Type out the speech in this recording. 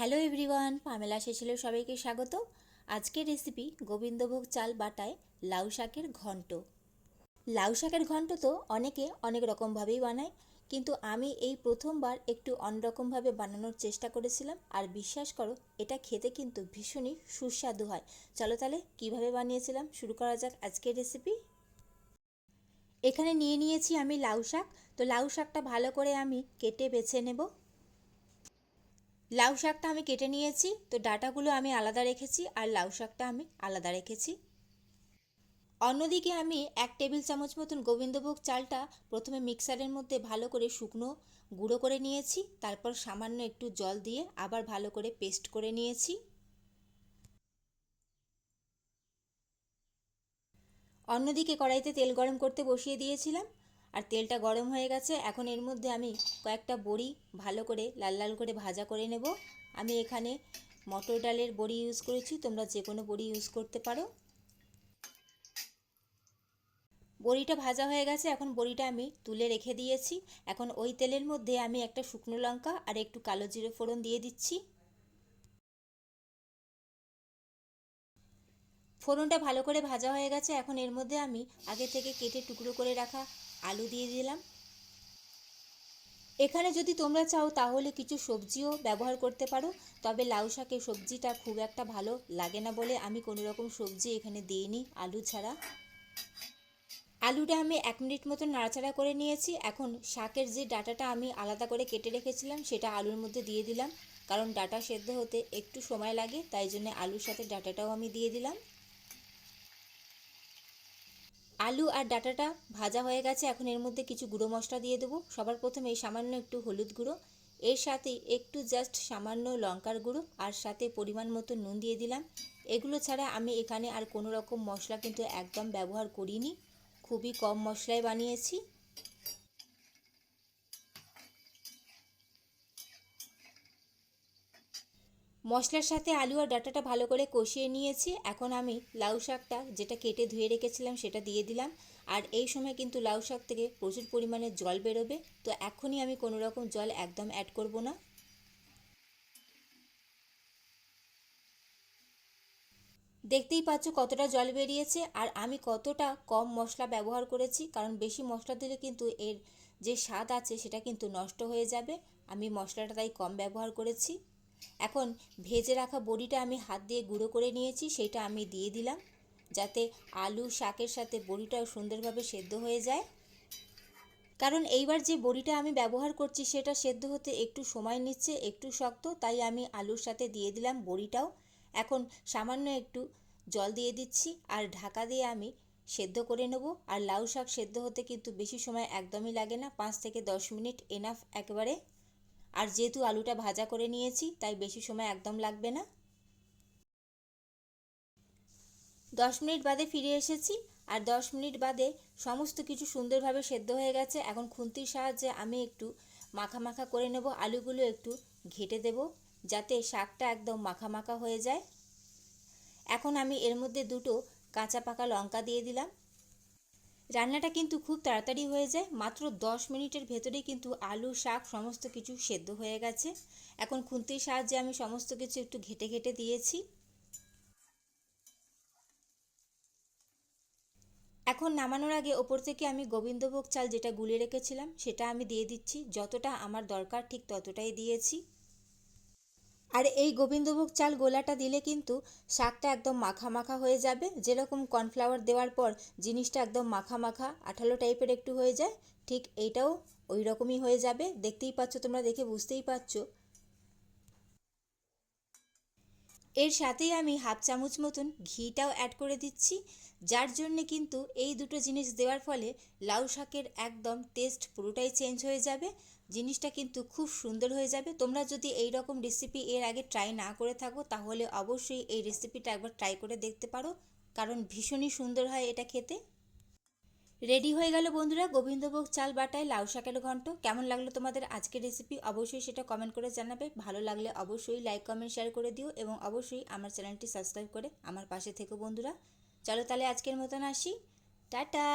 Hello everyone, Pamela সেশিলের সবাইকে স্বাগত। আজকের রেসিপি গোবিন্দভোগ চাল বাটায় লাউ শাকের ঘন্ট। লাউ শাকের ঘন্ট তো অনেকে অনেক রকমভাবেই বানায়, কিন্তু আমি এই প্রথমবার একটু অন্যরকমভাবে বানানোর চেষ্টা করেছিলাম। আর বিশ্বাস করো, এটা খেতে কিন্তু ভীষণই সুস্বাদু হয়। চলো তাহলে কীভাবে বানিয়েছিলাম শুরু করা যাক আজকের রেসিপি। এখানে নিয়ে নিয়েছি আমি লাউ শাক। তো লাউ শাকটা ভালো করে আমি কেটে বেছে নেব। লাউ শাকটা আমি কেটে নিয়েছি, তো ডাঁটাগুলো আমি আলাদা রেখেছি আর লাউ শাকটা আমি আলাদা রেখেছি। অন্যদিকে আমি 1 টেবিল চামচ মতন গোবিন্দভোগ চালটা প্রথমে মিক্সারের মধ্যে ভালো করে শুকনো গুঁড়ো করে নিয়েছি, তারপর সামান্য একটু জল দিয়ে আবার ভালো করে পেস্ট করে নিয়েছি। অন্যদিকে কড়াইতে তেল গরম করতে বসিয়ে দিয়েছিলাম, আর তেলটা গরম হয়ে গেছে। এখন এর মধ্যে আমি কয়েকটা বড়ি ভালো করে লাল লাল করে ভাজা করে নেব। আমি এখানে মটর ডালের বড়ি ইউজ করেছি, তোমরা যে কোনো বড়ি ইউজ করতে পারো। বড়িটা ভাজা হয়ে গেছে, এখন বড়িটা আমি তুলে রেখে দিয়েছি। এখন ওই তেলের মধ্যে আমি একটা শুকনো লঙ্কা আর একটু কালো জিরে ফোড়ন দিয়ে দিচ্ছি। ফোড়নটা ভালো করে ভাজা হয়ে গেছে, এখন এর মধ্যে আমি আগে থেকে কেটে টুকরো করে রাখা আলু দিয়ে দিলাম। এখানে যদি তোমরা চাও তাহলে কিছু সবজিও ব্যবহার করতে পারো, তবে লাউ শাকে সবজিটা খুব একটা ভালো লাগে না বলে আমি কোনো রকম সবজি এখানে দিইনি আলু ছাড়া। আলুটা আমি 1 মিনিট মতো নাড়াচাড়া করে নিয়েছি। এখন শাকের যে ডাঁটাটা আমি আলাদা করে কেটে রেখেছিলাম সেটা আলুর মধ্যে দিয়ে দিলাম, কারণ ডাঁটা সেদ্ধ হতে একটু সময় লাগে, তাই জন্য আলুর সাথে ডাঁটাটাও আমি দিয়ে দিলাম। আলু আর ডাঁটাটা ভাজা হয়ে গেছে, এখন এর মধ্যে কিছু গুঁড়ো মশলা দিয়ে দেবো। সবার প্রথমে সামান্য একটু হলুদ গুঁড়ো, এর সাথে একটু জাস্ট সামান্য লঙ্কার গুঁড়ো, আর সাথে পরিমাণ মতো নুন দিয়ে দিলাম। এগুলো ছাড়া আমি এখানে আর কোনো রকম মশলা কিন্তু একদম ব্যবহার করিনি, খুবই কম মশলায় বানিয়েছি। মশলার সাথে আলু আর ডাঁটাটা ভালো করে কষিয়ে নিয়েছি। এখন আমি লাউ শাকটা যেটা কেটে ধুয়ে রেখেছিলাম সেটা দিয়ে দিলাম। আর এই সময় কিন্তু লাউ শাক থেকে প্রচুর পরিমাণে জল বেরোবে, তো এখনই আমি কোনো রকম জল একদম অ্যাড করব না। দেখতেই পাচ্ছ কতটা জল বেরিয়েছে, আর আমি কতটা কম মশলা ব্যবহার করেছি, কারণ বেশি মশলা দিলে কিন্তু এর যে স্বাদ আছে সেটা কিন্তু নষ্ট হয়ে যাবে। আমি মশলাটা তাই কম ব্যবহার করেছি। এখন ভেজে রাখা বড়িটা আমি হাত দিয়ে গুঁড়ো করে নিয়েছি, সেটা আমি দিয়ে দিলাম, যাতে আলু শাকের সাথে বড়িটাও সুন্দরভাবে সেদ্ধ হয়ে যায়। কারণ এইবার যে বড়িটা আমি ব্যবহার করছি সেটা সেদ্ধ হতে একটু সময় নিচ্ছে, একটু শক্ত, তাই আমি আলুর সাথে দিয়ে দিলাম বড়িটাও। এখন সামান্য একটু জল দিয়ে দিচ্ছি আর ঢাকা দিয়ে আমি সেদ্ধ করে নেব। আর লাউ শাক সেদ্ধ হতে কিন্তু বেশি সময় একদমই লাগে না, 5 থেকে 10 মিনিট এনাফ একেবারে। আর যেহেতু আলুটা ভাজা করে নিয়েছি তাই বেশি সময় একদম লাগবে না। 10 মিনিট বাদে ফিরে এসেছি, আর 10 মিনিট বাদে সমস্ত কিছু সুন্দরভাবে সেদ্ধ হয়ে গেছে। এখন খুন্তির সাহায্যে আমি একটু মাখা মাখা করে নেব, আলুগুলো একটু ঘেটে দেব যাতে শাকটা একদম মাখা মাখা হয়ে যায়। এখন আমি এর মধ্যে দুটো কাঁচা পাকা লঙ্কা দিয়ে দিলাম। রান্নাটা কিন্তু খুব তাড়াতাড়ি হয়ে যায়, মাত্র 10 মিনিটের ভেতরেই কিন্তু আলু শাক সমস্ত কিছু সেদ্ধ হয়ে গেছে। এখন খুন্তির সাহায্যে আমি সমস্ত কিছু একটু ঘেটে ঘেটে দিয়েছি। এখন নামানোর আগে ওপর থেকে আমি গোবিন্দভোগ চাল যেটা গুলে রেখেছিলাম সেটা আমি দিয়ে দিচ্ছি, যতটা আমার দরকার ঠিক ততটাই দিয়েছি। আর এই গোবিন্দভোগ চাল গোলাটা দিলে কিন্তু শাকটা একদম মাখা মাখা হয়ে যাবে, যেরকম কর্নফ্লাওয়ার দেওয়ার পর জিনিসটা একদম মাখা মাখা আঠালো টাইপের একটু হয়ে যায়, ঠিক এইটাও ওই রকমই হয়ে যাবে। দেখতেই পাচ্ছ, তোমরা দেখে বুঝতেই পারছো। এর সাথেই আমি 1/2 চামচ মতন ঘিটাও অ্যাড করে দিচ্ছি, যার জন্যে কিন্তু এই দুটো জিনিস দেওয়ার ফলে লাউ শাকের একদম টেস্ট পুরোটাই চেঞ্জ হয়ে যাবে। জিনিসটা কিন্তু খুব সুন্দর হয়ে যাবে। তোমরা যদি এই রকম রেসিপি এর আগে ট্রাই না করে থাকো তাহলে অবশ্যই এই রেসিপিটা একবার ট্রাই করে দেখতে পারো, কারণ ভীষণই সুন্দর হয় এটা খেতে। রেডি হয়ে গেল বন্ধুরা গোবিন্দভোগ চাল বাটায় লাউ শাকের ঘন্ট। কেমন লাগলো তোমাদের আজকের রেসিপি অবশ্যই সেটা কমেন্ট করে জানাবে। ভালো লাগলে অবশ্যই লাইক কমেন্ট শেয়ার করে দিও, এবং অবশ্যই আমার চ্যানেলটি সাবস্ক্রাইব করে আমার পাশে থেকো বন্ধুরা। চলো তাহলে আজকের মতন আসি, টাটা।